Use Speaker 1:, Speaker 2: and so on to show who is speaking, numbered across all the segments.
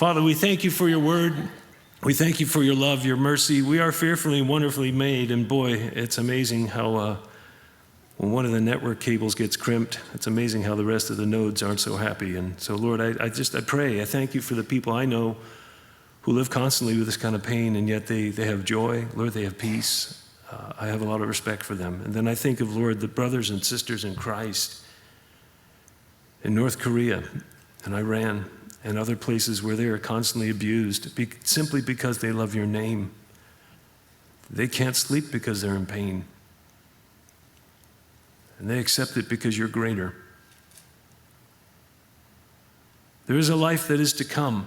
Speaker 1: Father, we thank you for your word. We thank you for your love, your mercy. We are fearfully and wonderfully made. And boy, it's amazing how when one of the network cables gets crimped, it's amazing how the rest of the nodes aren't so happy. And so, Lord, I pray, I thank you for the people I know who live constantly with this kind of pain, and yet they have joy. Lord, they have peace. I have a lot of respect for them. And then I think of, Lord, the brothers and sisters in Christ in North Korea and Iran and other places where they are constantly abused simply because they love your name. They can't sleep because they're in pain. And they accept it because you're greater. There is a life that is to come.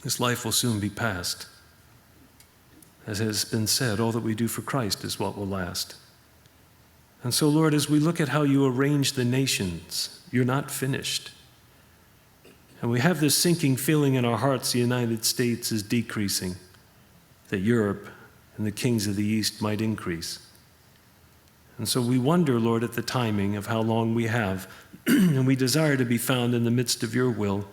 Speaker 1: This life will soon be past. As has been said, all that we do for Christ is what will last. And so, Lord, as we look at how you arrange the nations, you're not finished. And we have this sinking feeling in our hearts the United States is decreasing, that Europe and the kings of the East might increase. And so we wonder, Lord, at the timing of how long we have, and we desire to be found in the midst of your will.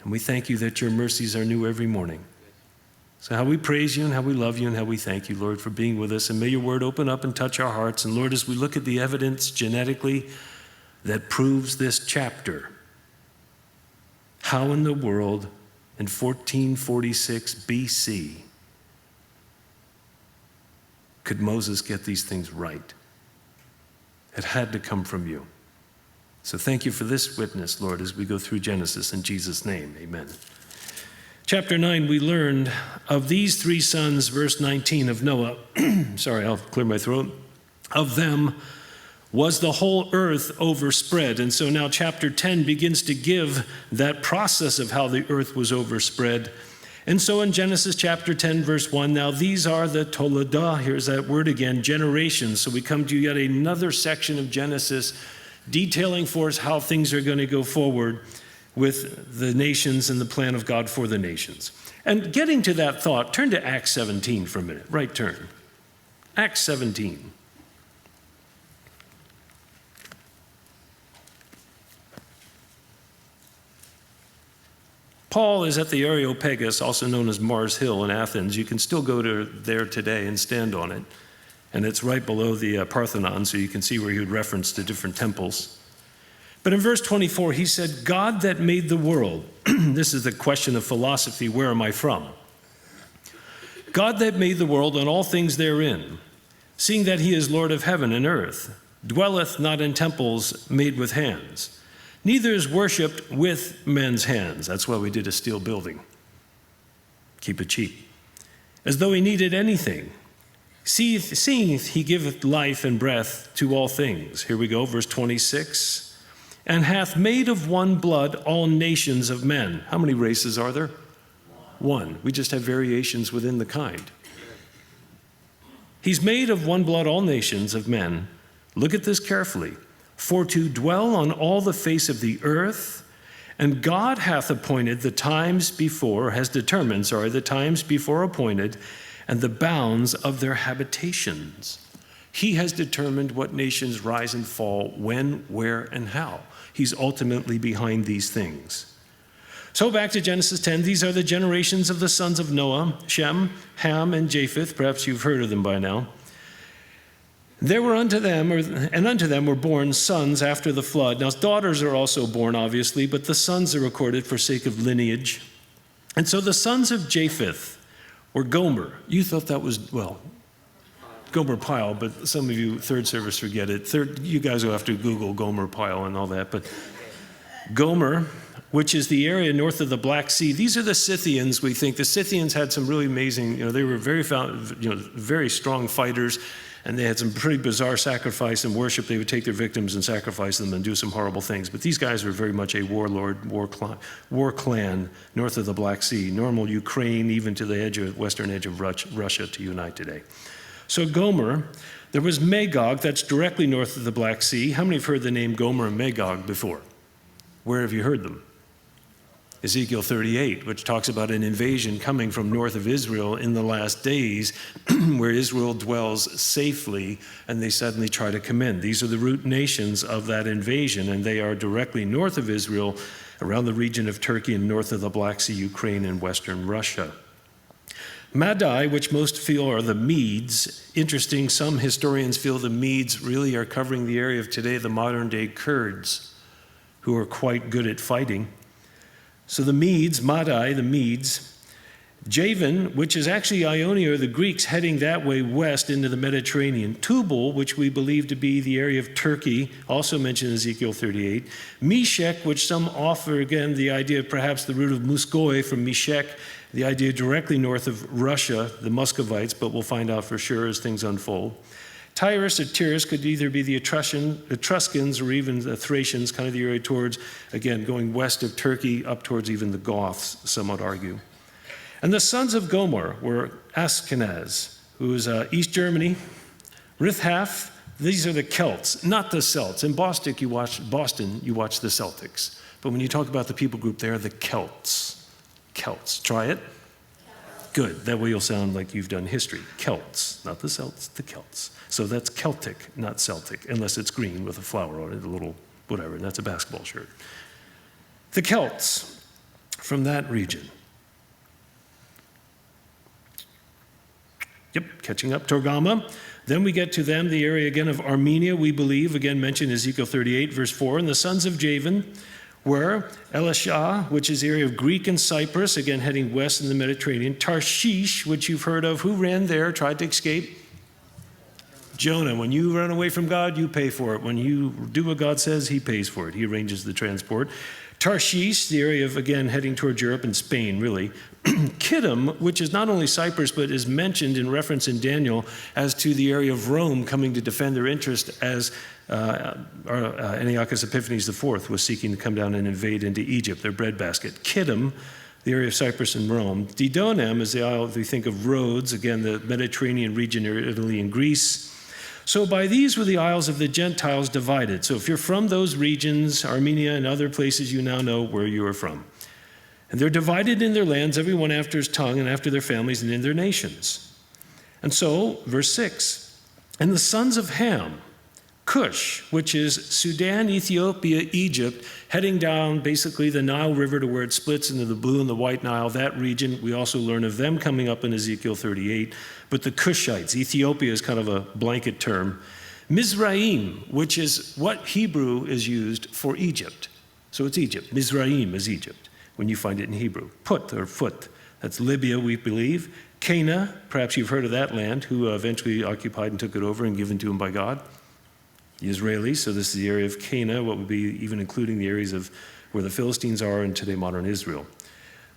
Speaker 1: And we thank you that your mercies are new every morning. So how we praise you and how we love you and how we thank you, Lord, for being with us. And may your word open up and touch our hearts. And Lord, as we look at the evidence genetically that proves this chapter, how in the world in 1446 BC could Moses get these things right? It had to come from you. So thank you for this witness, Lord, as we go through Genesis. In Jesus' name, amen. Chapter 9, we learned of these three sons, verse 19 of Noah. Sorry, I'll clear my throat. Of them was the whole earth overspread. And so now chapter 10 begins to give that process of how the earth was overspread. And so in Genesis chapter 10, verse 1, now these are the Toledah, here's that word again, generations. So we come to yet another section of Genesis detailing for us how things are going to go forward with the nations and the plan of God for the nations. And getting to that thought, turn to Acts 17 for a minute. Right turn. Acts 17. Paul is at the Areopagus, also known as Mars Hill in Athens. You can still go there today and stand on it. And it's right below the Parthenon, so you can see where he would reference the different temples. But in verse 24, he said, God that made the world, this is the question of philosophy, where am I from? God that made the world and all things therein, seeing that he is Lord of heaven and earth, dwelleth not in temples made with hands, neither is worshipped with men's hands. That's why we did a steel building. Keep it cheap. As though he needed anything. Seeing he giveth life and breath to all things. Here we go, verse 26. And hath made of one blood all nations of men. How many races are there? One. We just have variations within the kind. He's made of one blood all nations of men. Look at this carefully. For to dwell on all the face of the earth, and God hath appointed the times before, has determined, the times before appointed, and the bounds of their habitations. He has determined what nations rise and fall, when, where, and how. He's ultimately behind these things. So back to Genesis 10, these are the generations of the sons of Noah, Shem, Ham, and Japheth. Perhaps you've heard of them by now. There were unto them were born sons after the flood. Now daughters are also born, obviously, but the sons are recorded for sake of lineage. And so the sons of Japheth were Gomer. You thought that was, Gomer Pyle, but some of you third service forget it. You guys will have to Google Gomer Pyle and all that. But Gomer, which is the area north of the Black Sea, these are the Scythians, we think. The Scythians had some really amazing, they were very strong fighters, and they had some pretty bizarre sacrifice and worship. They would take their victims and sacrifice them and do some horrible things. But these guys were very much a warlord, war clan north of the Black Sea, normal Ukraine, even to the western edge of Russia to unite today. So Gomer, there was Magog, that's directly north of the Black Sea. How many have heard the name Gomer and Magog before? Where have you heard them? Ezekiel 38, which talks about an invasion coming from north of Israel in the last days, where Israel dwells safely, and they suddenly try to come in. These are the root nations of that invasion, and they are directly north of Israel, around the region of Turkey and north of the Black Sea, Ukraine, and western Russia. Madai, which most feel are the Medes, interesting, some historians feel the Medes really are covering the area of today, the modern-day Kurds, who are quite good at fighting. So the Medes, Madai, the Medes. Javan, which is actually Ionia, or the Greeks heading that way west into the Mediterranean. Tubal, which we believe to be the area of Turkey, also mentioned in Ezekiel 38. Meshech, which some offer, again, the idea of perhaps the root of Muskoi from Meshech, the idea directly north of Russia, the Muscovites, but we'll find out for sure as things unfold. Tyrus or Tyrus could either be the Etruscans or even the Thracians, kind of the area towards, again, going west of Turkey up towards even the Goths, some would argue. And the sons of Gomer were Ashkenaz, who is East Germany, Rithhaf. These are the Celts, not the Celts. In Boston, you watch the Celtics. But when you talk about the people group, they are the Celts. Celts. Try it. Good. That way you'll sound like you've done history. Celts, not the Celts, the Celts. So that's Celtic, not Celtic, unless it's green with a flower on it, a little whatever, and that's a basketball shirt. The Celts from that region. Yep, catching up. Torgama. Then we get to them, the area again of Armenia, we believe, again mentioned in Ezekiel 38, verse 4. And the sons of Javan were Elishah, which is the area of Greek and Cyprus, again heading west in the Mediterranean. Tarshish, which you've heard of. Who ran there, tried to escape? Jonah. When you run away from God, you pay for it. When you do what God says, he pays for it. He arranges the transport. Tarshish, the area of, again, heading towards Europe and Spain, really. Kittim, which is not only Cyprus, but is mentioned in reference in Daniel as to the area of Rome coming to defend their interest as Antiochus Epiphanes IV was seeking to come down and invade into Egypt, their breadbasket. Kittim, the area of Cyprus and Rome. Didonem is the isle, if we think of Rhodes, again, the Mediterranean region near Italy and Greece. So by these were the isles of the Gentiles divided. So if you're from those regions, Armenia and other places, you now know where you are from. And they're divided in their lands, everyone after his tongue and after their families and in their nations. And so, verse 6, and the sons of Ham, Cush, which is Sudan, Ethiopia, Egypt, heading down basically the Nile River to where it splits into the Blue and the White Nile, that region. We also learn of them coming up in Ezekiel 38. But the Cushites, Ethiopia is kind of a blanket term. Mizraim, which is what Hebrew is used for Egypt. So it's Egypt. Mizraim is Egypt when you find it in Hebrew. Put or foot, that's Libya, we believe. Cana, perhaps you've heard of that land, who eventually occupied and took it over and given to him by God. The Israelis, so this is the area of Cana, what would be even including the areas of where the Philistines are in today modern Israel.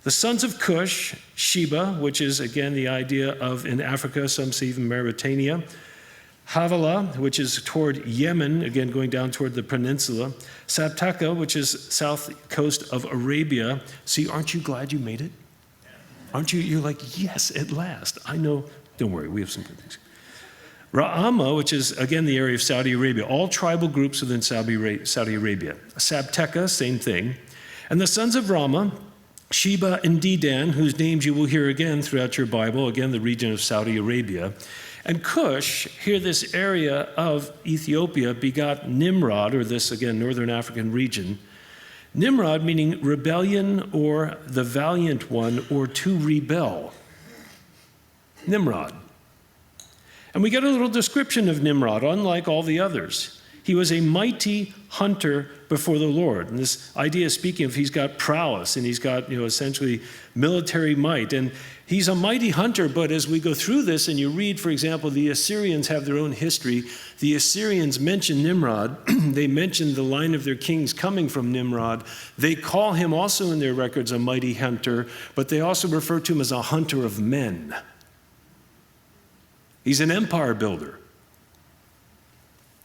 Speaker 1: The sons of Cush, Sheba, which is again the idea of in Africa, some say even Mauritania. Havilah, which is toward Yemen, again going down toward the peninsula. Sabteka, which is south coast of Arabia. See, aren't you glad you made it? Aren't you? You're like, yes, at last. I know. Don't worry, we have some good things. Ra'ama, which is, again, the area of Saudi Arabia, all tribal groups within Saudi Arabia. Sabteka, same thing. And the sons of Rama, Sheba and Dedan, whose names you will hear again throughout your Bible, again, the region of Saudi Arabia. And Cush, here this area of Ethiopia, begot Nimrod, or this, again, northern African region. Nimrod meaning rebellion or the valiant one or to rebel. Nimrod. And we get a little description of Nimrod, unlike all the others. He was a mighty hunter before the Lord. And this idea, speaking of, he's got prowess and he's got, essentially military might. And he's a mighty hunter, but as we go through this and you read, for example, the Assyrians have their own history. The Assyrians mention Nimrod. They mention the line of their kings coming from Nimrod. They call him also in their records a mighty hunter, but they also refer to him as a hunter of men. He's an empire builder.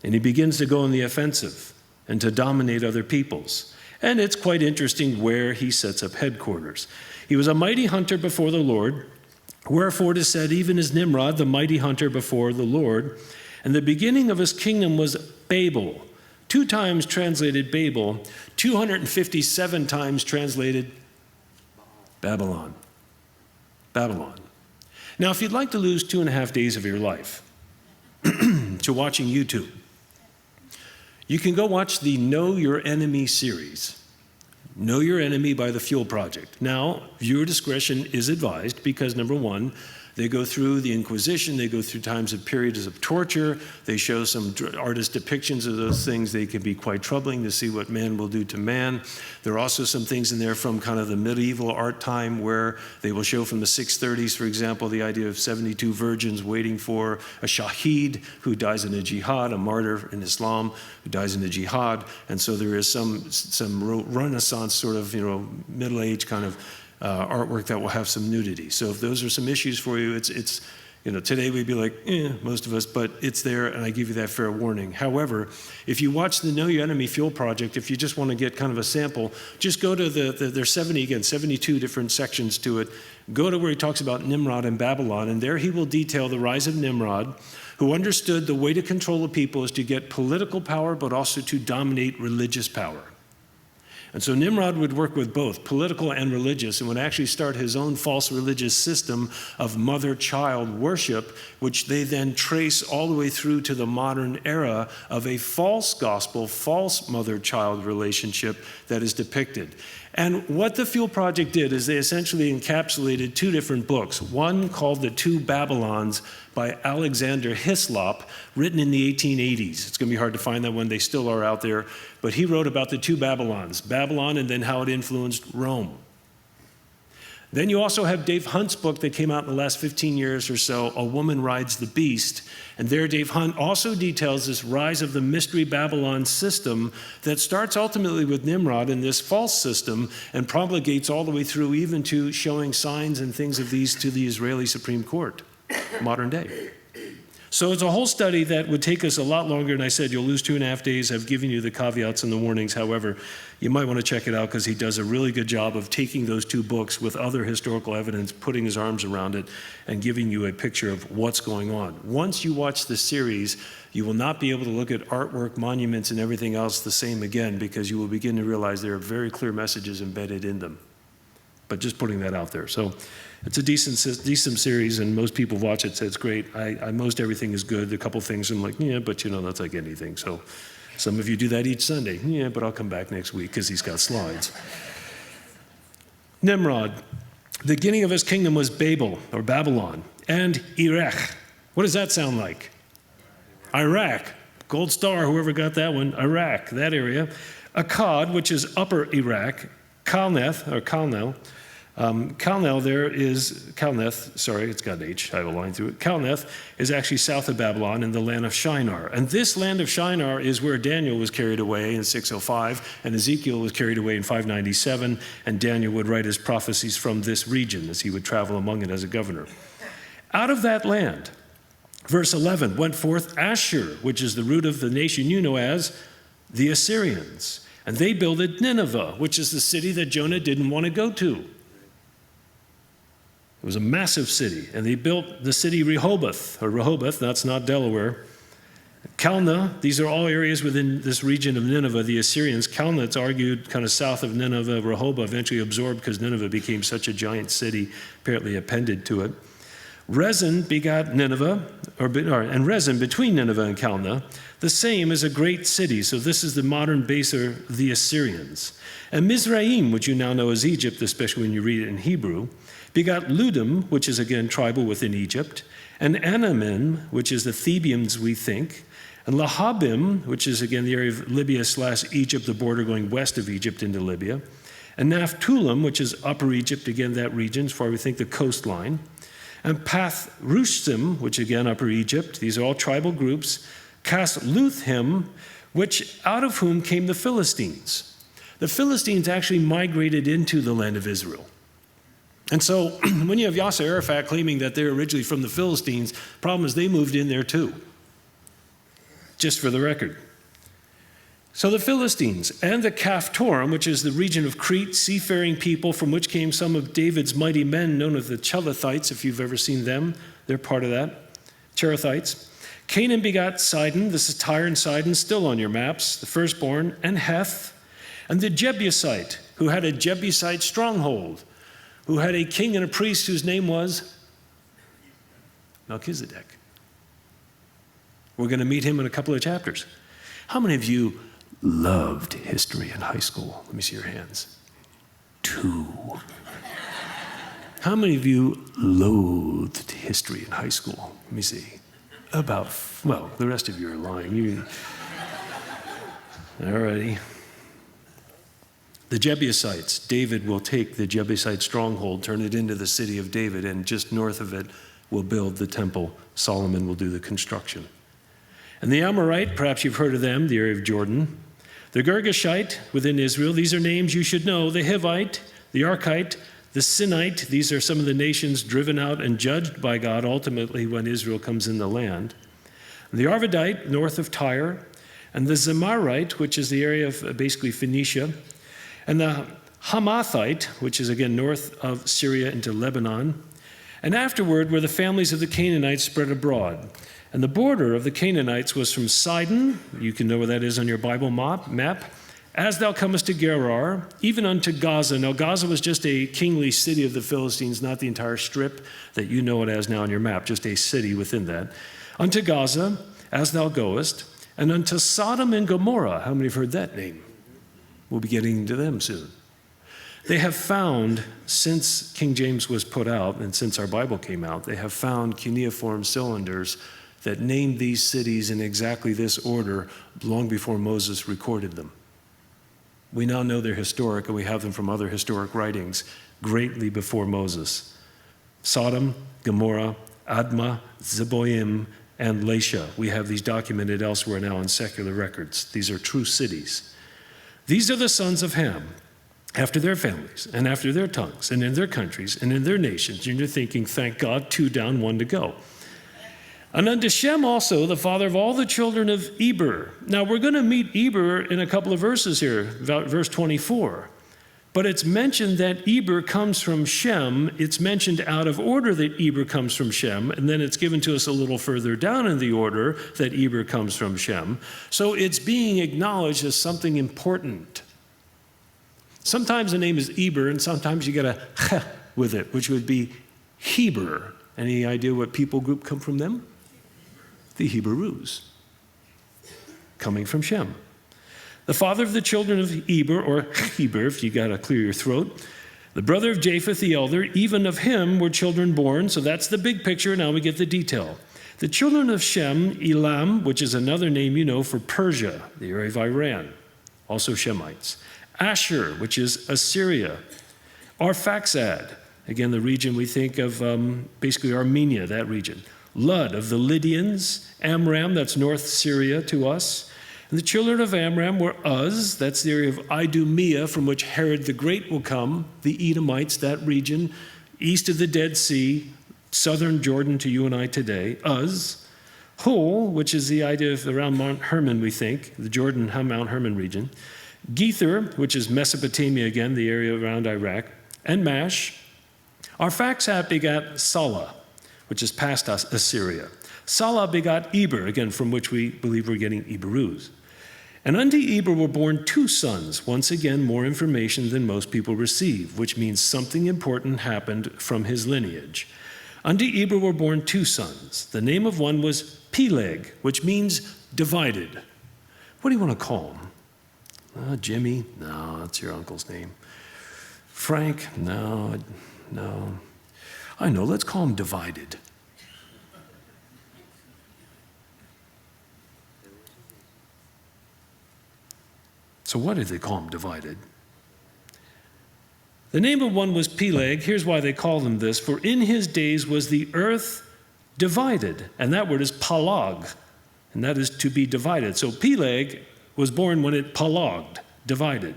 Speaker 1: And he begins to go on the offensive and to dominate other peoples. And it's quite interesting where he sets up headquarters. He was a mighty hunter before the Lord. Wherefore it is said, even as Nimrod, the mighty hunter before the Lord. And the beginning of his kingdom was Babel. 2 times translated Babel, 257 times translated Babylon. Babylon. Now, if you'd like to lose 2.5 days of your life to watching YouTube, you can go watch the Know Your Enemy series. Know Your Enemy by the Fuel Project. Now, viewer discretion is advised because, number one, they go through the Inquisition, they go through times of periods of torture, they show some artist depictions of those things. They can be quite troubling to see what man will do to man. There are also some things in there from kind of the medieval art time where they will show from the 630s, for example, the idea of 72 virgins waiting for a shaheed who dies in a jihad, a martyr in Islam who dies in a jihad. And so there is some Renaissance sort of, middle-age kind of artwork that will have some nudity. So if those are some issues for you, it's today we'd be like, most of us, but it's there, and I give you that fair warning. However, if you watch the Know Your Enemy Fuel Project, if you just want to get kind of a sample, just go to there's 72 different sections to it. Go to where he talks about Nimrod and Babylon, and there he will detail the rise of Nimrod, who understood the way to control a people is to get political power, but also to dominate religious power. And so Nimrod would work with both political and religious, and would actually start his own false religious system of mother-child worship, which they then trace all the way through to the modern era of a false gospel, false mother-child relationship that is depicted. And what the Fuel Project did is they essentially encapsulated two different books, one called The Two Babylons by Alexander Hislop, written in the 1880s. It's going to be hard to find that one. They still are out there. But he wrote about the two Babylons, Babylon and then how it influenced Rome. Then you also have Dave Hunt's book that came out in the last 15 years or so, A Woman Rides the Beast. And there Dave Hunt also details this rise of the Mystery Babylon system that starts ultimately with Nimrod in this false system and propagates all the way through even to showing signs and things of these to the Israeli Supreme Court, modern day. So it's a whole study that would take us a lot longer, and I said you'll lose 2.5 days. I've given you the caveats and the warnings. However, you might want to check it out because he does a really good job of taking those two books with other historical evidence, putting his arms around it, and giving you a picture of what's going on. Once you watch the series, you will not be able to look at artwork, monuments, and everything else the same again because you will begin to realize there are very clear messages embedded in them. But just putting that out there. So it's a decent series, and most people watch it, say it's great. Most everything is good. A couple things I'm like, but that's like anything. So some of you do that each Sunday. But I'll come back next week because he's got slides. Nimrod, the beginning of his kingdom was Babel, or Babylon, and Erech. What does that sound like? Iraq. Gold star, whoever got that one. Iraq, that area. Akkad, which is upper Iraq. Calneth, or Calnel. Sorry, it's got an H, I have a line through it. Calneth is actually south of Babylon in the land of Shinar. And this land of Shinar is where Daniel was carried away in 605, and Ezekiel was carried away in 597, and Daniel would write his prophecies from this region as he would travel among it as a governor. Out of that land, verse 11, went forth Ashur, which is the root of the nation you know as the Assyrians. And they builded Nineveh, which is the city that Jonah didn't want to go to. It was a massive city. And they built the city Rehoboth, that's not Delaware. Calneh, these are all areas within this region of Nineveh, the Assyrians. Calneh, it's argued, kind of south of Nineveh. Rehoboth eventually absorbed because Nineveh became such a giant city, apparently appended to it. Rezin begot Nineveh, and Rezin between Nineveh and Calneh, the same as a great city. So this is the modern base of the Assyrians. And Mizraim, which you now know as Egypt, especially when you read it in Hebrew, begot Ludum, which is again tribal within Egypt, and Anamim, which is the Thebians, we think, and Lahabim, which is again the area of Libya/Egypt, the border going west of Egypt into Libya, and Naphtulum, which is upper Egypt, again that region, as far as we think the coastline, and Pathrushim, which again upper Egypt, these are all tribal groups, Casluthim, which out of whom came the Philistines. The Philistines actually migrated into the land of Israel. And so when you have Yasser Arafat claiming that they're originally from the Philistines, the problem is they moved in there too, just for the record. So the Philistines and the Caphtorim, which is the region of Crete, seafaring people from which came some of David's mighty men known as the Cherethites, if you've ever seen them, they're part of that, Cherethites. Canaan begot Sidon, this is Tyre and Sidon, still on your maps, the firstborn, and Heth, and the Jebusite, who had a Jebusite stronghold, who had a king and a priest whose name was Melchizedek. We're going to meet him in a couple of chapters. How many of you loved history in high school? Let me see your hands. 2. How many of you loathed history in high school? Let me see. Well, the rest of you are lying. All righty. The Jebusites. David will take the Jebusite stronghold, turn it into the city of David, and just north of it will build the temple. Solomon will do the construction. And the Amorite, perhaps you've heard of them, the area of Jordan. The Girgashite within Israel. These are names you should know. The Hivite, the Archite, the Sinite. These are some of the nations driven out and judged by God ultimately when Israel comes in the land. The Arvadite, north of Tyre. And the Zamarite, which is the area of basically Phoenicia. And the Hamathite, which is again north of Syria into Lebanon. And afterward were the families of the Canaanites spread abroad. And the border of the Canaanites was from Sidon, you can know where that is on your Bible map, as thou comest to Gerar, even unto Gaza. Now Gaza was just a kingly city of the Philistines, not the entire strip that you know it as now on your map, just a city within that. Unto Gaza, as thou goest, and unto Sodom and Gomorrah. How many have heard that name? We'll be getting to them soon. They have found, since King James was put out and since our Bible came out, they have found cuneiform cylinders that named these cities in exactly this order long before Moses recorded them. We now know they're historic, and we have them from other historic writings greatly before Moses. Sodom, Gomorrah, Admah, Zeboim, and Lasha. We have these documented elsewhere now in secular records. These are true cities. These are the sons of Ham, after their families, and after their tongues, and in their countries, and in their nations. And you're thinking, thank God, 2 down, 1 to go. And unto Shem also, the father of all the children of Eber. Now, we're going to meet Eber in a couple of verses here, about verse 24. But it's mentioned that Eber comes from Shem. It's mentioned out of order that Eber comes from Shem, and then it's given to us a little further down in the order that Eber comes from Shem. So it's being acknowledged as something important. Sometimes the name is Eber, and sometimes you get a ch with it, which would be Heber. Any idea what people group come from them? The Hebrews, coming from Shem. The father of the children of Eber, or Heber, if you got to clear your throat. The brother of Japheth, the elder, even of him were children born. So that's the big picture. Now we get the detail. The children of Shem, Elam, which is another name you know for Persia, the area of Iran, also Shemites. Asher, which is Assyria. Arphaxad, again the region we think of, basically Armenia, that region. Lud of the Lydians. Amram, that's North Syria to us. And the children of Amram were Uz, that's the area of Idumea, from which Herod the Great will come, the Edomites, that region, east of the Dead Sea, southern Jordan to you and I today, Uz. Hul, which is the idea of around Mount Hermon, we think, the Jordan, Mount Hermon region. Gether, which is Mesopotamia again, the area around Iraq. And Mash. Arphaxad begat Salah, which is past Assyria. Salah begot Eber, again, from which we believe we're getting Eberus. And unto Eber were born 2 sons. Once again, more information than most people receive, which means something important happened from his lineage. Unto Eber were born 2 sons. The name of one was Peleg, which means divided. What do you want to call him? Jimmy? No, that's your uncle's name. Frank? No. I know, let's call him Divided. So why did they call him Divided? The name of one was Peleg. Here's why they called him this. For in his days was the earth divided. And that word is palag. And that is to be divided. So Peleg was born when it palogged, divided.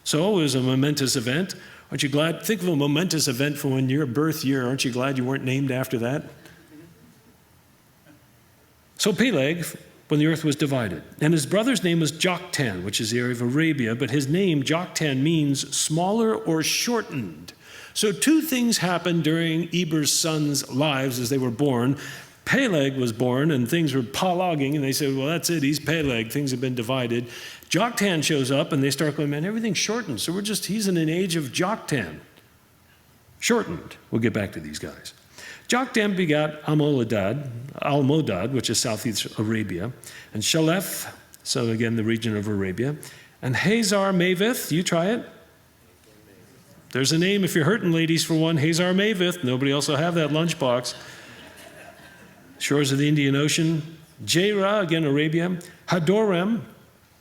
Speaker 1: So it was a momentous event. Aren't you glad? Think of a momentous event from when your birth year. Aren't you glad you weren't named after that? So Peleg, when the earth was divided. And his brother's name was Joktan, which is the area of Arabia, but his name, Joktan, means smaller or shortened. So 2 things happened during Eber's sons' lives as they were born. Peleg was born, and things were palogging, and they said, well, that's it, he's Peleg, things have been divided. Joktan shows up, and they start going, man, everything's shortened, so he's in an age of Joktan. Shortened. We'll get back to these guys. Joktan begot Almodad, which is southeast Arabia, and Shalef, so again the region of Arabia, and Hazar Maveth, you try it. There's a name if you're hurting, ladies, for one, Hazar Mavith. Nobody else will have that lunchbox. Shores of the Indian Ocean. Jerah, again, Arabia. Hadoram,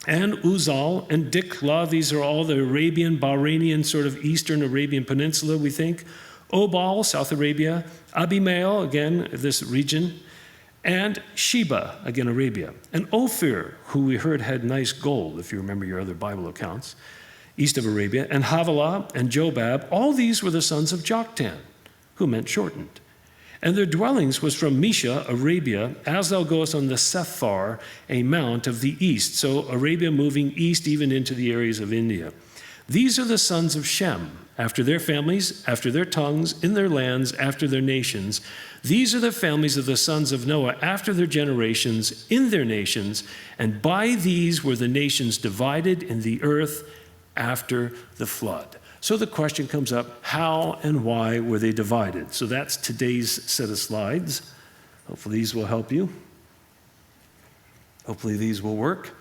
Speaker 1: and Uzal, and Dikla. These are all the Arabian, Bahrainian, sort of eastern Arabian peninsula, we think. Obal, South Arabia. Abimael, again, this region. And Sheba, again, Arabia. And Ophir, who we heard had nice gold, if you remember your other Bible accounts, east of Arabia. And Havilah and Jobab. All these were the sons of Joktan, who meant shortened. And their dwellings was from Mesha, Arabia, as thou goest on the Sephar, a mount of the east. So Arabia moving east even into the areas of India. These are the sons of Shem, after their families, after their tongues, in their lands, after their nations. These are the families of the sons of Noah, after their generations, in their nations. And by these were the nations divided in the earth after the flood. So the question comes up, how and why were they divided? So that's today's set of slides. Hopefully these will help you. Hopefully these will work.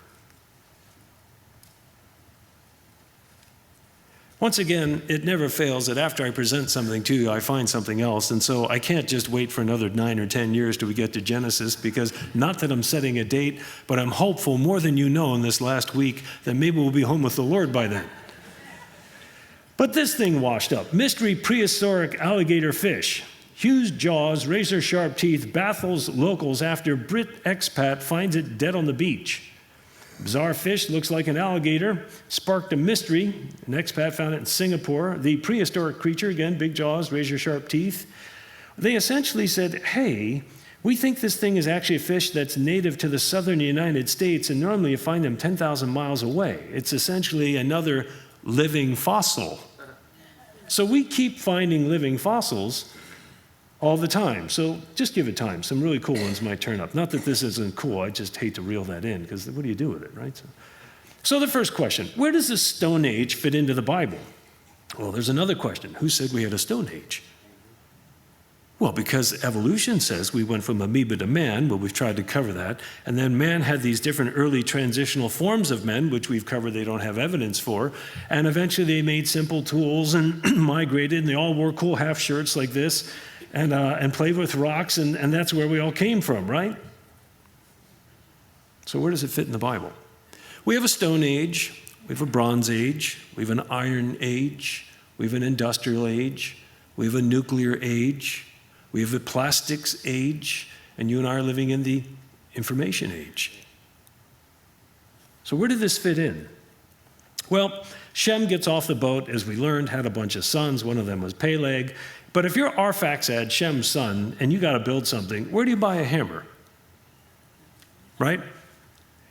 Speaker 1: Once again, it never fails that after I present something to you, I find something else. And so I can't just wait for another 9 or 10 years till we get to Genesis, because not that I'm setting a date, but I'm hopeful more than you know in this last week that maybe we'll be home with the Lord by then. But this thing washed up. Mystery prehistoric alligator fish. Huge jaws, razor-sharp teeth, baffles locals after Brit expat finds it dead on the beach. Bizarre fish, looks like an alligator, sparked a mystery. An expat found it in Singapore. The prehistoric creature, again, big jaws, razor-sharp teeth. They essentially said, hey, we think this thing is actually a fish that's native to the southern United States, and normally you find them 10,000 miles away. It's essentially another living fossil. So we keep finding living fossils all the time. So just give it time. Some really cool ones might turn up. Not that this isn't cool. I just hate to reel that in, because what do you do with it, right? So the first question, where does the Stone Age fit into the Bible? Well, there's another question. Who said we had a Stone Age? Well, because evolution says we went from amoeba to man, but we've tried to cover that. And then man had these different early transitional forms of men, which we've covered they don't have evidence for. And eventually they made simple tools and migrated, and they all wore cool half shirts like this and played with rocks, and that's where we all came from, right? So where does it fit in the Bible? We have a Stone Age, we have a Bronze Age, we have an Iron Age, we have an Industrial Age, we have a Nuclear Age, we have a Plastics Age, and you and I are living in the Information Age. So where did this fit in? Well, Shem gets off the boat, as we learned, had a bunch of sons. One of them was Peleg. But if you're Arphaxad, Shem's son, and you got to build something, where do you buy a hammer? Right?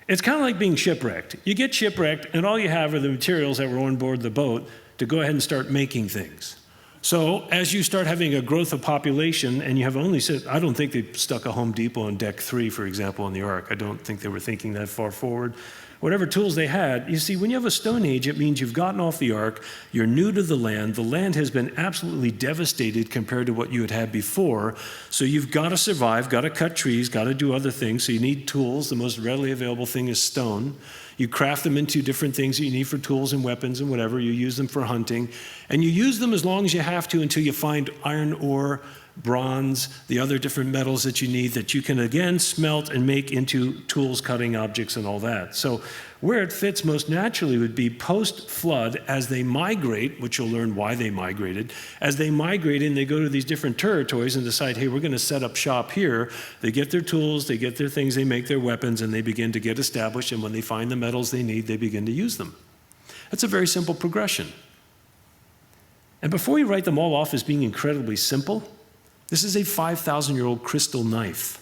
Speaker 1: It's kind of like being shipwrecked. You get shipwrecked, and all you have are the materials that were on board the boat to go ahead and start making things. So as you start having a growth of population, and you have only, I don't think they stuck a Home Depot on deck 3, for example, on the Ark. I don't think they were thinking that far forward. Whatever tools they had, you see, when you have a Stone Age, it means you've gotten off the Ark, you're new to the land has been absolutely devastated compared to what you had had before, so you've got to survive, got to cut trees, got to do other things, so you need tools. The most readily available thing is stone. You craft them into different things that you need for tools and weapons and whatever. You use them for hunting, and you use them as long as you have to until you find iron ore, bronze, the other different metals that you need that you can again smelt and make into tools, cutting objects, and all that. So where it fits most naturally would be post-flood as they migrate, which you'll learn why they migrated. As they migrate and they go to these different territories and decide, hey, we're going to set up shop here, they get their tools, they get their things, they make their weapons, and they begin to get established, and when they find the metals they need, they begin to use them. That's a very simple progression. And before we write them all off as being incredibly simple, this is a 5,000-year-old crystal knife,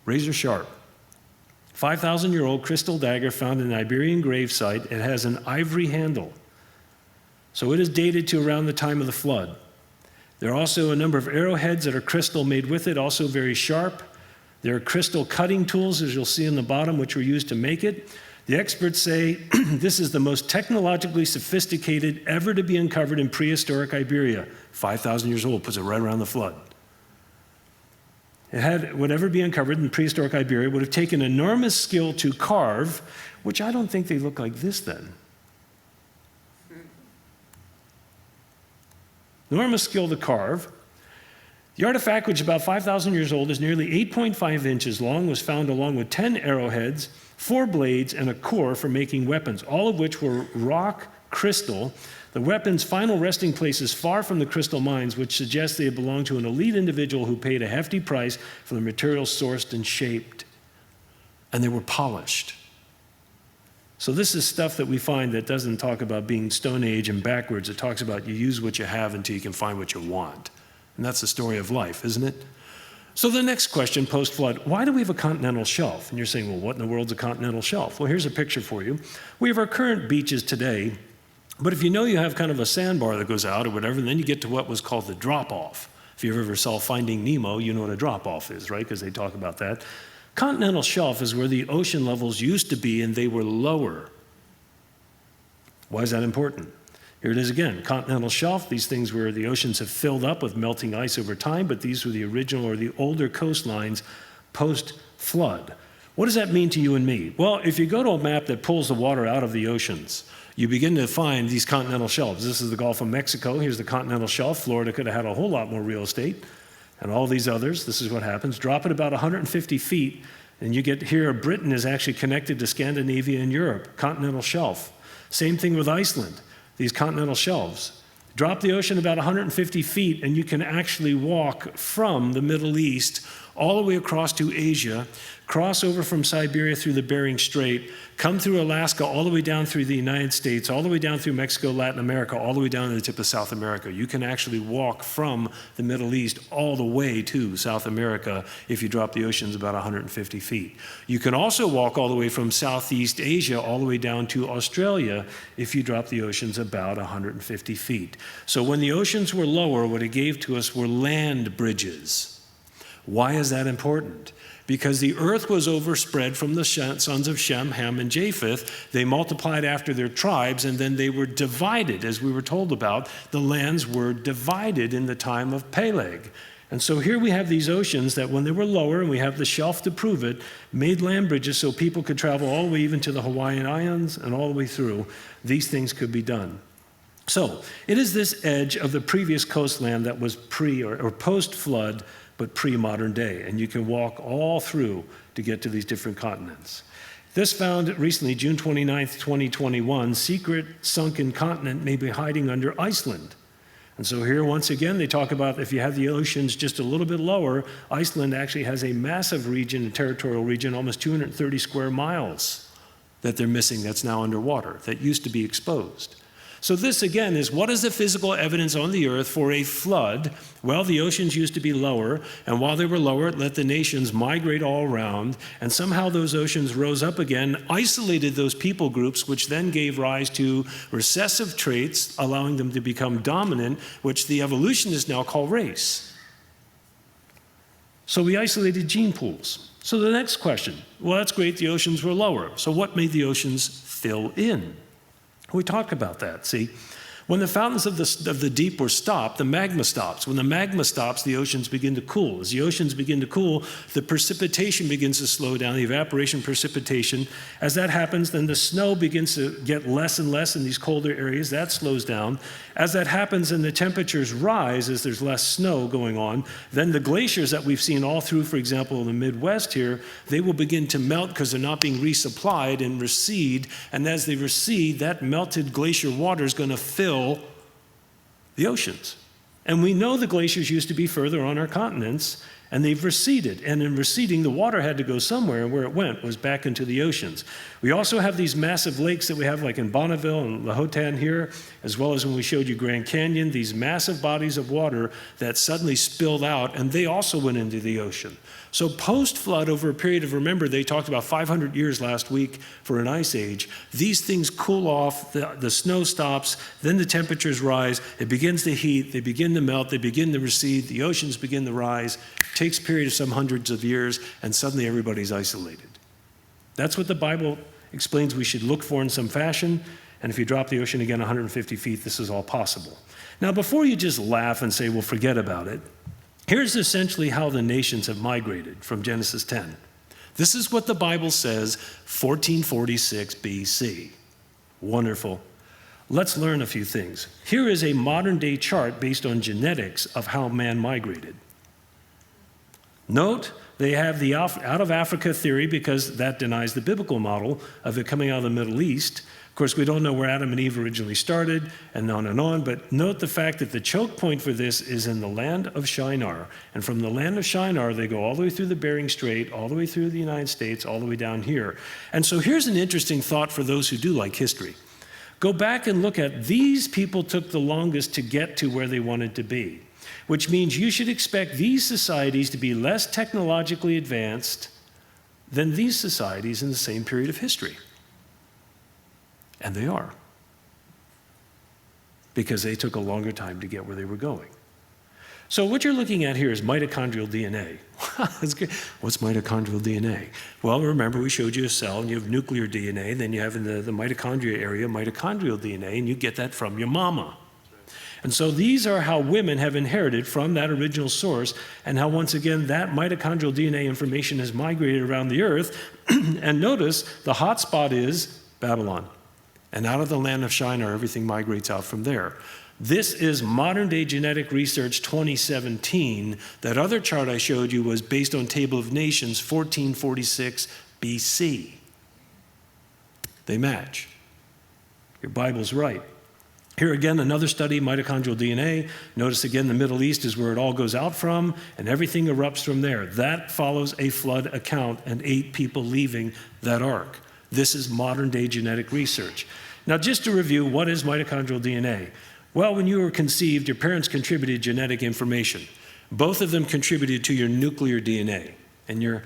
Speaker 1: razor sharp. 5,000-year-old crystal dagger found in an Iberian gravesite. It has an ivory handle. So it is dated to around the time of the flood. There are also a number of arrowheads that are crystal made with it, also very sharp. There are crystal cutting tools, as you'll see in the bottom, which were used to make it. The experts say this is the most technologically sophisticated ever to be uncovered in prehistoric Iberia. 5,000 years old, puts it right around the flood. It had whatever be uncovered in prehistoric Iberia would have taken enormous skill to carve, which I don't think they look like this then. enormous skill to carve. The artifact, which is about 5,000 years old, is nearly 8.5 inches long, was found along with 10 arrowheads, 4 blades, and a core for making weapons, all of which were rock crystal. The weapon's final resting place is far from the crystal mines, which suggests they belonged to an elite individual who paid a hefty price for the materials sourced and shaped. And they were polished. So this is stuff that we find that doesn't talk about being Stone Age and backwards. It talks about you use what you have until you can find what you want. And that's the story of life, isn't it? So the next question, post-flood, why do we have a continental shelf? And you're saying, well, what in the world's a continental shelf? Well, here's a picture for you. We have our current beaches today, but if you know you have kind of a sandbar that goes out or whatever, and then you get to what was called the drop-off. If you ever saw Finding Nemo, you know what a drop-off is, right? Because they talk about that. Continental shelf is where the ocean levels used to be and they were lower. Why is that important? Here it is again, continental shelf. These things where the oceans have filled up with melting ice over time, but these were the original or the older coastlines post-flood. What does that mean to you and me? Well, if you go to a map that pulls the water out of the oceans, you begin to find these continental shelves. This is the Gulf of Mexico. Here's the continental shelf. Florida could have had a whole lot more real estate. And all these others, this is what happens. Drop it about 150 feet, and you get here, Britain is actually connected to Scandinavia and Europe, continental shelf. Same thing with Iceland, these continental shelves. Drop the ocean about 150 feet, and you can actually walk from the Middle East all the way across to Asia, cross over from Siberia through the Bering Strait, come through Alaska all the way down through the United States, all the way down through Mexico, Latin America, all the way down to the tip of South America. You can actually walk from the Middle East all the way to South America if you drop the oceans about 150 feet. You can also walk all the way from Southeast Asia all the way down to Australia if you drop the oceans about 150 feet. So when the oceans were lower, what it gave to us were land bridges. Why is that important? Because the earth was overspread from the sons of Shem, Ham, and Japheth. They multiplied after their tribes, and then they were divided, as we were told about. The lands were divided in the time of Peleg. And so here we have these oceans that when they were lower, and we have the shelf to prove it, made land bridges so people could travel all the way even to the Hawaiian Islands and all the way through. These things could be done. So it is this edge of the previous coastland that was pre or post-flood, but pre-modern day. And you can walk all through to get to these different continents. This found recently, June 29th, 2021, secret sunken continent may be hiding under Iceland. And so here, once again, they talk about if you have the oceans just a little bit lower, Iceland actually has a massive region, a territorial region, almost 230 square miles that they're missing that's now underwater, that used to be exposed. So this, again, is what is the physical evidence on the earth for a flood? Well, the oceans used to be lower, and while they were lower, it let the nations migrate all around, and somehow those oceans rose up again, isolated those people groups, which then gave rise to recessive traits, allowing them to become dominant, which the evolutionists now call race. So we isolated gene pools. So the next question, well, that's great, the oceans were lower. So what made the oceans fill in? We talked about that, see? When the fountains of the deep were stopped, the magma stops. When the magma stops, the oceans begin to cool. As the oceans begin to cool, the precipitation begins to slow down, the evaporation precipitation. As that happens, then the snow begins to get less and less in these colder areas. That slows down. As that happens and the temperatures rise as there's less snow going on, then the glaciers that we've seen all through, for example, the Midwest here, they will begin to melt because they're not being resupplied and recede. And as they recede, that melted glacier water is going to fill the oceans. And we know the glaciers used to be further on our continents, and they've receded. And in receding, the water had to go somewhere, and where it went was back into the oceans. We also have these massive lakes that we have, like in Bonneville and Lahotan here, as well as when we showed you Grand Canyon, these massive bodies of water that suddenly spilled out, and they also went into the ocean. So post-flood, over a period of, remember, they talked about 500 years last week for an ice age. These things cool off, the snow stops, then the temperatures rise, it begins to heat, they begin to melt, they begin to recede, the oceans begin to rise. It takes a period of some hundreds of years, and suddenly everybody's isolated. That's what the Bible explains we should look for in some fashion, and if you drop the ocean again 150 feet, this is all possible. Now, before you just laugh and say, well, forget about it, here's essentially how the nations have migrated from Genesis 10. This is what the Bible says, 1446 BC. Wonderful. Let's learn a few things. Here is a modern-day chart based on genetics of how man migrated. Note, they have the out-of-Africa theory because that denies the biblical model of it coming out of the Middle East. Of course, we don't know where Adam and Eve originally started, and on, but note the fact that the choke point for this is in the land of Shinar. And from the land of Shinar, they go all the way through the Bering Strait, all the way through the United States, all the way down here. And so here's an interesting thought for those who do like history. Go back and look at these people took the longest to get to where they wanted to be, which means you should expect these societies to be less technologically advanced than these societies in the same period of history. And they are, because they took a longer time to get where they were going. So what you're looking at here is mitochondrial DNA. That's good. What's mitochondrial DNA? Well, remember we showed you a cell, and you have nuclear DNA, and then you have in the mitochondria area mitochondrial DNA, and you get that from your mama. And so these are how women have inherited from that original source, and how once again that mitochondrial DNA information has migrated around the earth. And notice the hot spot is Babylon. And out of the land of Shinar, everything migrates out from there. This is modern day genetic research 2017. That other chart I showed you was based on Table of Nations 1446 BC. They match. Your Bible's right. Here again, another study, mitochondrial DNA. Notice again, the Middle East is where it all goes out from, and everything erupts from there. That follows a flood account and 8 people leaving that ark. This is modern day genetic research. Now, just to review, what is mitochondrial DNA? Well, when you were conceived, your parents contributed genetic information. Both of them contributed to your nuclear DNA in your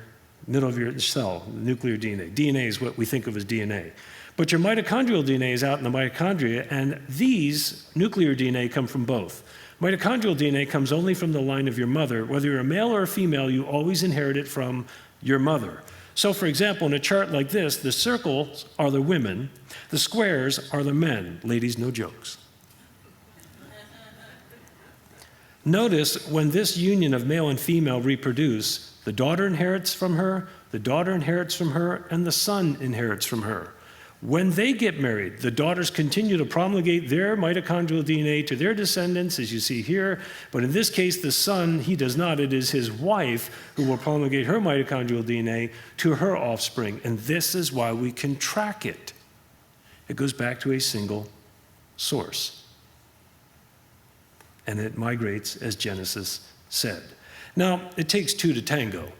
Speaker 1: middle of your cell, nuclear DNA. DNA is what we think of as DNA. But your mitochondrial DNA is out in the mitochondria, and these nuclear DNA come from both. Mitochondrial DNA comes only from the line of your mother. Whether you're a male or a female, you always inherit it from your mother. So, for example, in a chart like this, the circles are the women, the squares are the men. Ladies, no jokes. Notice when this union of male and female reproduce, the daughter inherits from her, the daughter inherits from her, and the son inherits from her. When they get married, the daughters continue to promulgate their mitochondrial DNA to their descendants, as you see here. But in this case, the son, he does not. It is his wife who will promulgate her mitochondrial DNA to her offspring. And this is why we can track it. It goes back to a single source. And it migrates, as Genesis said. Now, it takes 2 to tango.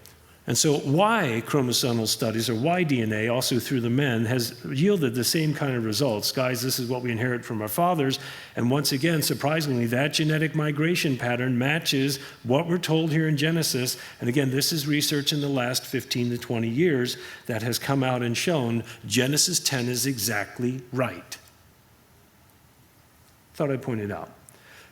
Speaker 1: And so Y chromosomal studies, or Y DNA, also through the men, has yielded the same kind of results. Guys, this is what we inherit from our fathers. And once again, surprisingly, that genetic migration pattern matches what we're told here in Genesis. And again, this is research in the last 15 to 20 years that has come out and shown Genesis 10 is exactly right. Thought I'd point it out.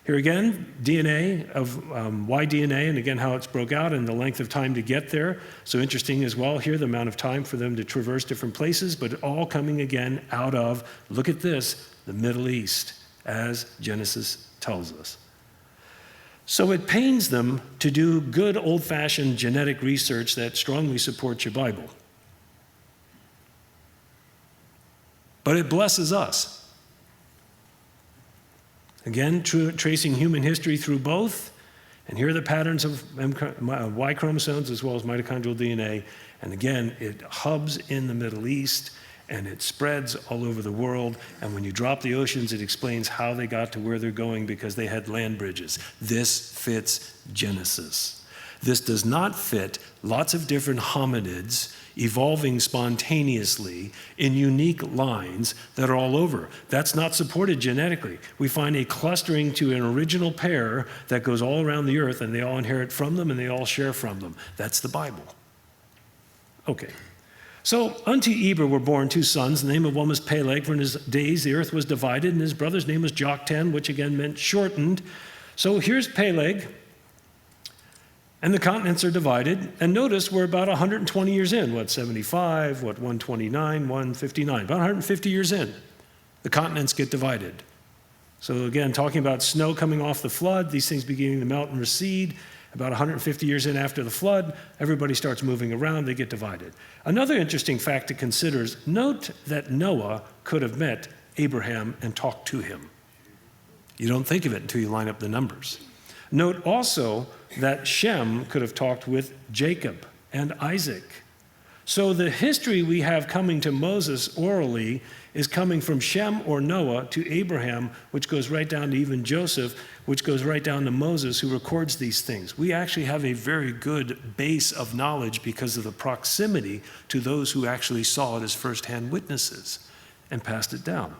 Speaker 1: Here again, DNA of Y-DNA, and again how it's broke out and the length of time to get there. So interesting as well here, the amount of time for them to traverse different places, but all coming again out of, look at this, the Middle East, as Genesis tells us. So it pains them to do good old-fashioned genetic research that strongly supports your Bible. But it blesses us. Again, tracing human history through both, and here are the patterns of Y chromosomes as well as mitochondrial DNA. And again, it hubs in the Middle East, and it spreads all over the world. And when you drop the oceans, it explains how they got to where they're going because they had land bridges. This fits Genesis. This does not fit lots of different hominids evolving spontaneously in unique lines that are all over. That's not supported genetically. We find a clustering to an original pair that goes all around the earth, and they all inherit from them and they all share from them. That's the Bible. Okay. So unto Eber were born 2 sons. The name of one was Peleg, for in his days the earth was divided, and his brother's name was Joktan, which again meant shortened. So here's Peleg. And the continents are divided. And notice we're about 120 years in. 75, 129, 159. About 150 years in. The continents get divided. So again, talking about snow coming off the flood, these things beginning to melt and recede. About 150 years in after the flood, everybody starts moving around, they get divided. Another interesting fact to consider is note that Noah could have met Abraham and talked to him. You don't think of it until you line up the numbers. Note also that Shem could have talked with Jacob and Isaac. So the history we have coming to Moses orally is coming from Shem or Noah to Abraham, which goes right down to even Joseph, which goes right down to Moses, who records these things. We actually have a very good base of knowledge because of the proximity to those who actually saw it as firsthand witnesses and passed it down.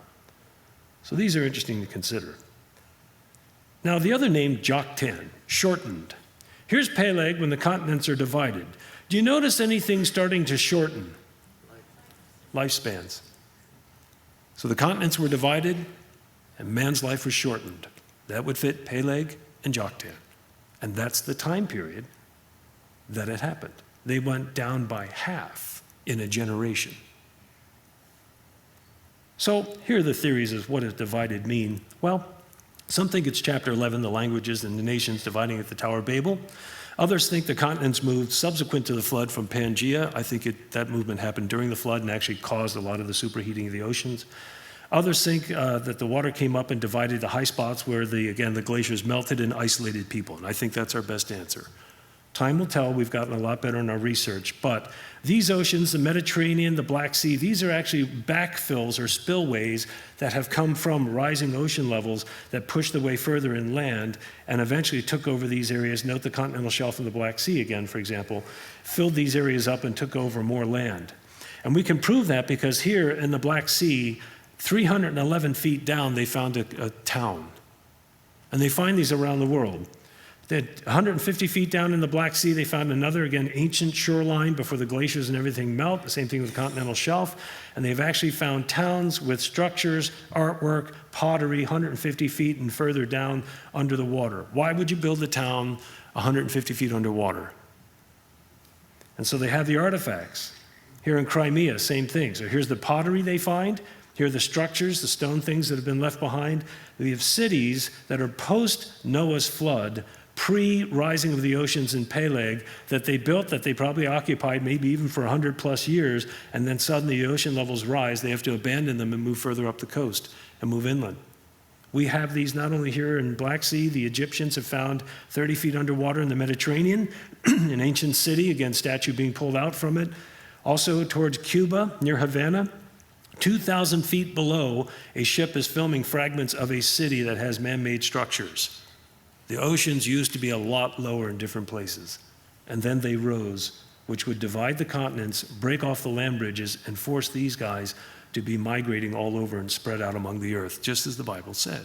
Speaker 1: So these are interesting to consider. Now, the other name, Joktan, shortened. Here's Peleg when the continents are divided. Do you notice anything starting to shorten? Lifespans. So the continents were divided, and man's life was shortened. That would fit Peleg and Joktan. And that's the time period that it happened. They went down by half in a generation. So here are the theories of what does divided mean. Well, some think it's chapter 11, the languages and the nations dividing at the Tower of Babel. Others think the continents moved subsequent to the flood from Pangaea. I think that movement happened during the flood and actually caused a lot of the superheating of the oceans. Others think that the water came up and divided the high spots where the glaciers melted and isolated people. And I think that's our best answer. Time will tell. We've gotten a lot better in our research. But these oceans, the Mediterranean, the Black Sea, these are actually backfills or spillways that have come from rising ocean levels that pushed the way further inland and eventually took over these areas. Note the continental shelf of the Black Sea again, for example, filled these areas up and took over more land. And we can prove that because here in the Black Sea, 311 feet down, they found a town. And they find these around the world. 150 feet down in the Black Sea, they found another, again, ancient shoreline before the glaciers and everything melt. The same thing with the continental shelf. And they've actually found towns with structures, artwork, pottery, 150 feet and further down under the water. Why would you build a town 150 feet underwater? And so they have the artifacts. Here in Crimea, same thing. So here's the pottery they find. Here are the structures, the stone things that have been left behind. We have cities that are post-Noah's flood, pre-rising of the oceans in Peleg, that they built, that they probably occupied maybe even for 100 plus years, and then suddenly the ocean levels rise. They have to abandon them and move further up the coast and move inland. We have these not only here in Black Sea. The Egyptians have found 30 feet underwater in the Mediterranean, an ancient city, again, statue being pulled out from it. Also towards Cuba, near Havana, 2,000 feet below, a ship is filming fragments of a city that has man-made structures. The oceans used to be a lot lower in different places, and then they rose, which would divide the continents, break off the land bridges, and force these guys to be migrating all over and spread out among the earth, just as the Bible said.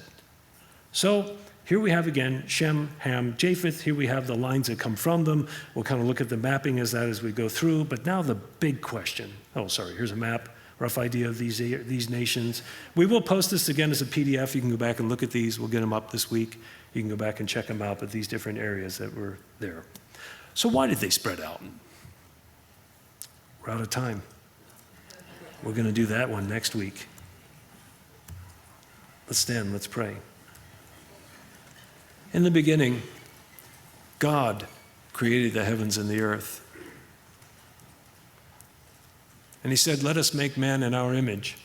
Speaker 1: So here we have again Shem, Ham, Japheth. Here we have the lines that come from them. We'll kind of look at the mapping as we go through. But now the big question. Here's a map, rough idea of these nations. We will post this again as a PDF. You can go back and look at these. We'll get them up this week. You can go back and check them out, but these different areas that were there. So why did they spread out? We're out of time. We're going to do that one next week. Let's stand, let's pray. In the beginning, God created the heavens and the earth. And he said, let us make man in our image.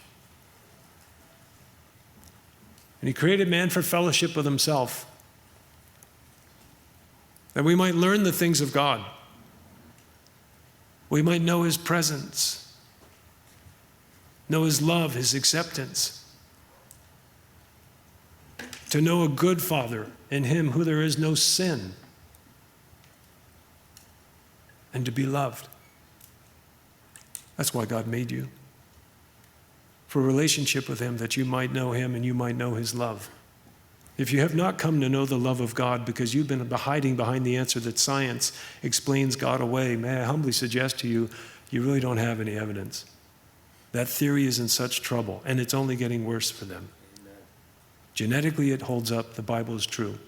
Speaker 1: And he created man for fellowship with himself, that we might learn the things of God. We might know his presence, know his love, his acceptance, to know a good Father in him who there is no sin, and to be loved. That's why God made you, for a relationship with him, that you might know him and you might know his love. If you have not come to know the love of God because you've been hiding behind the answer that science explains God away, may I humbly suggest to you, you really don't have any evidence. That theory is in such trouble, and it's only getting worse for them. Amen. Genetically, it holds up. The Bible is true.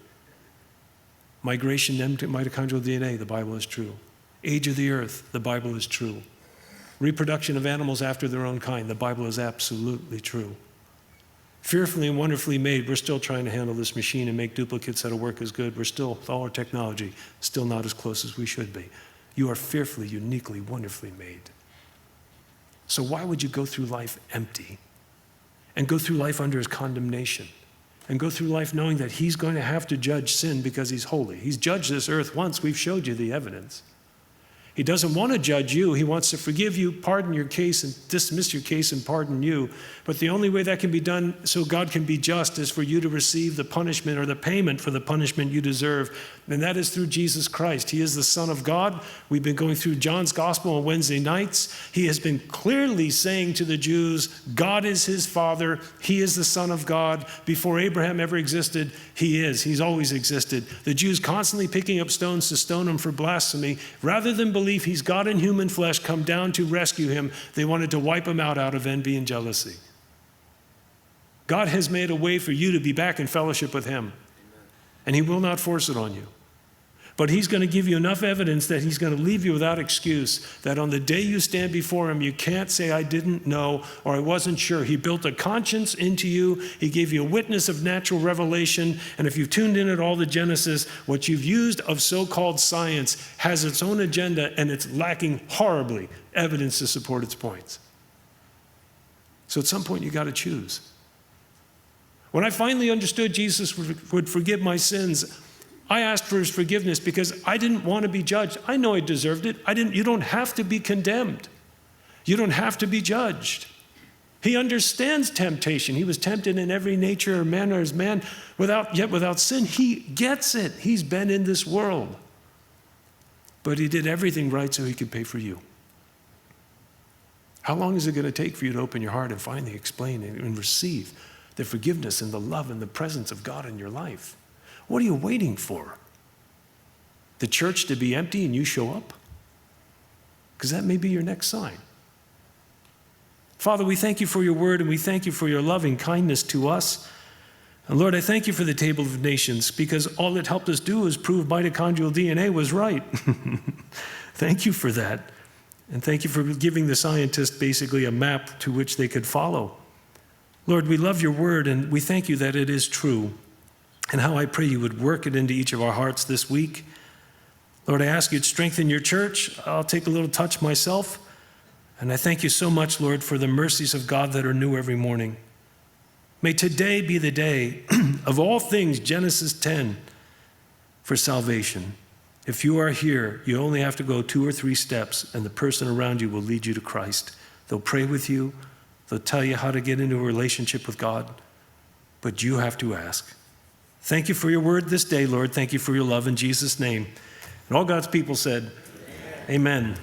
Speaker 1: Migration into mitochondrial DNA, the Bible is true. Age of the earth, the Bible is true. Reproduction of animals after their own kind, the Bible is absolutely true. Fearfully and wonderfully made, we're still trying to handle this machine and make duplicates that'll work as good. We're still, with all our technology, still not as close as we should be. You are fearfully, uniquely, wonderfully made. So why would you go through life empty and go through life under his condemnation, and go through life knowing that he's going to have to judge sin because he's holy. He's judged this earth once. We've showed you the evidence. He doesn't want to judge you. He wants to forgive you, pardon your case, and dismiss your case and pardon you. But the only way that can be done so God can be just is for you to receive the punishment or the payment for the punishment you deserve. And that is through Jesus Christ. He is the Son of God. We've been going through John's Gospel on Wednesday nights. He has been clearly saying to the Jews, God is his Father. He is the Son of God. Before Abraham ever existed, he is. He's always existed. The Jews constantly picking up stones to stone him for blasphemy. Rather than believe he's God in human flesh, come down to rescue him, they wanted to wipe him out of envy and jealousy. God has made a way for you to be back in fellowship with him. And he will not force it on you. But he's going to give you enough evidence that he's going to leave you without excuse, that on the day you stand before him, you can't say, I didn't know, or I wasn't sure. He built a conscience into you. He gave you a witness of natural revelation. And if you've tuned in at all to Genesis, what you've used of so-called science has its own agenda, and it's lacking horribly evidence to support its points. So at some point, you got to choose. When I finally understood Jesus would forgive my sins, I asked for his forgiveness because I didn't want to be judged. I know I deserved it. You don't have to be condemned. You don't have to be judged. He understands temptation. He was tempted in every nature or manner as man, yet without sin. He gets it. He's been in this world. But he did everything right so he could pay for you. How long is it going to take for you to open your heart and finally explain and receive the forgiveness and the love and the presence of God in your life? What are you waiting for? The church to be empty and you show up? Because that may be your next sign. Father, we thank you for your word, and we thank you for your loving kindness to us. And Lord, I thank you for the Table of Nations, because all it helped us do is prove mitochondrial DNA was right. Thank you for that. And thank you for giving the scientists basically a map to which they could follow. Lord, we love your word, and we thank you that it is true. And how I pray you would work it into each of our hearts this week. Lord, I ask you to strengthen your church. I'll take a little touch myself. And I thank you so much, Lord, for the mercies of God that are new every morning. May today be the day of all things, Genesis 10, for salvation. If you are here, you only have to go 2 or 3 steps, and the person around you will lead you to Christ. They'll pray with you. They'll tell you how to get into a relationship with God. But you have to ask. Thank you for your word this day, Lord. Thank you for your love in Jesus' name. And all God's people said, Amen. Amen.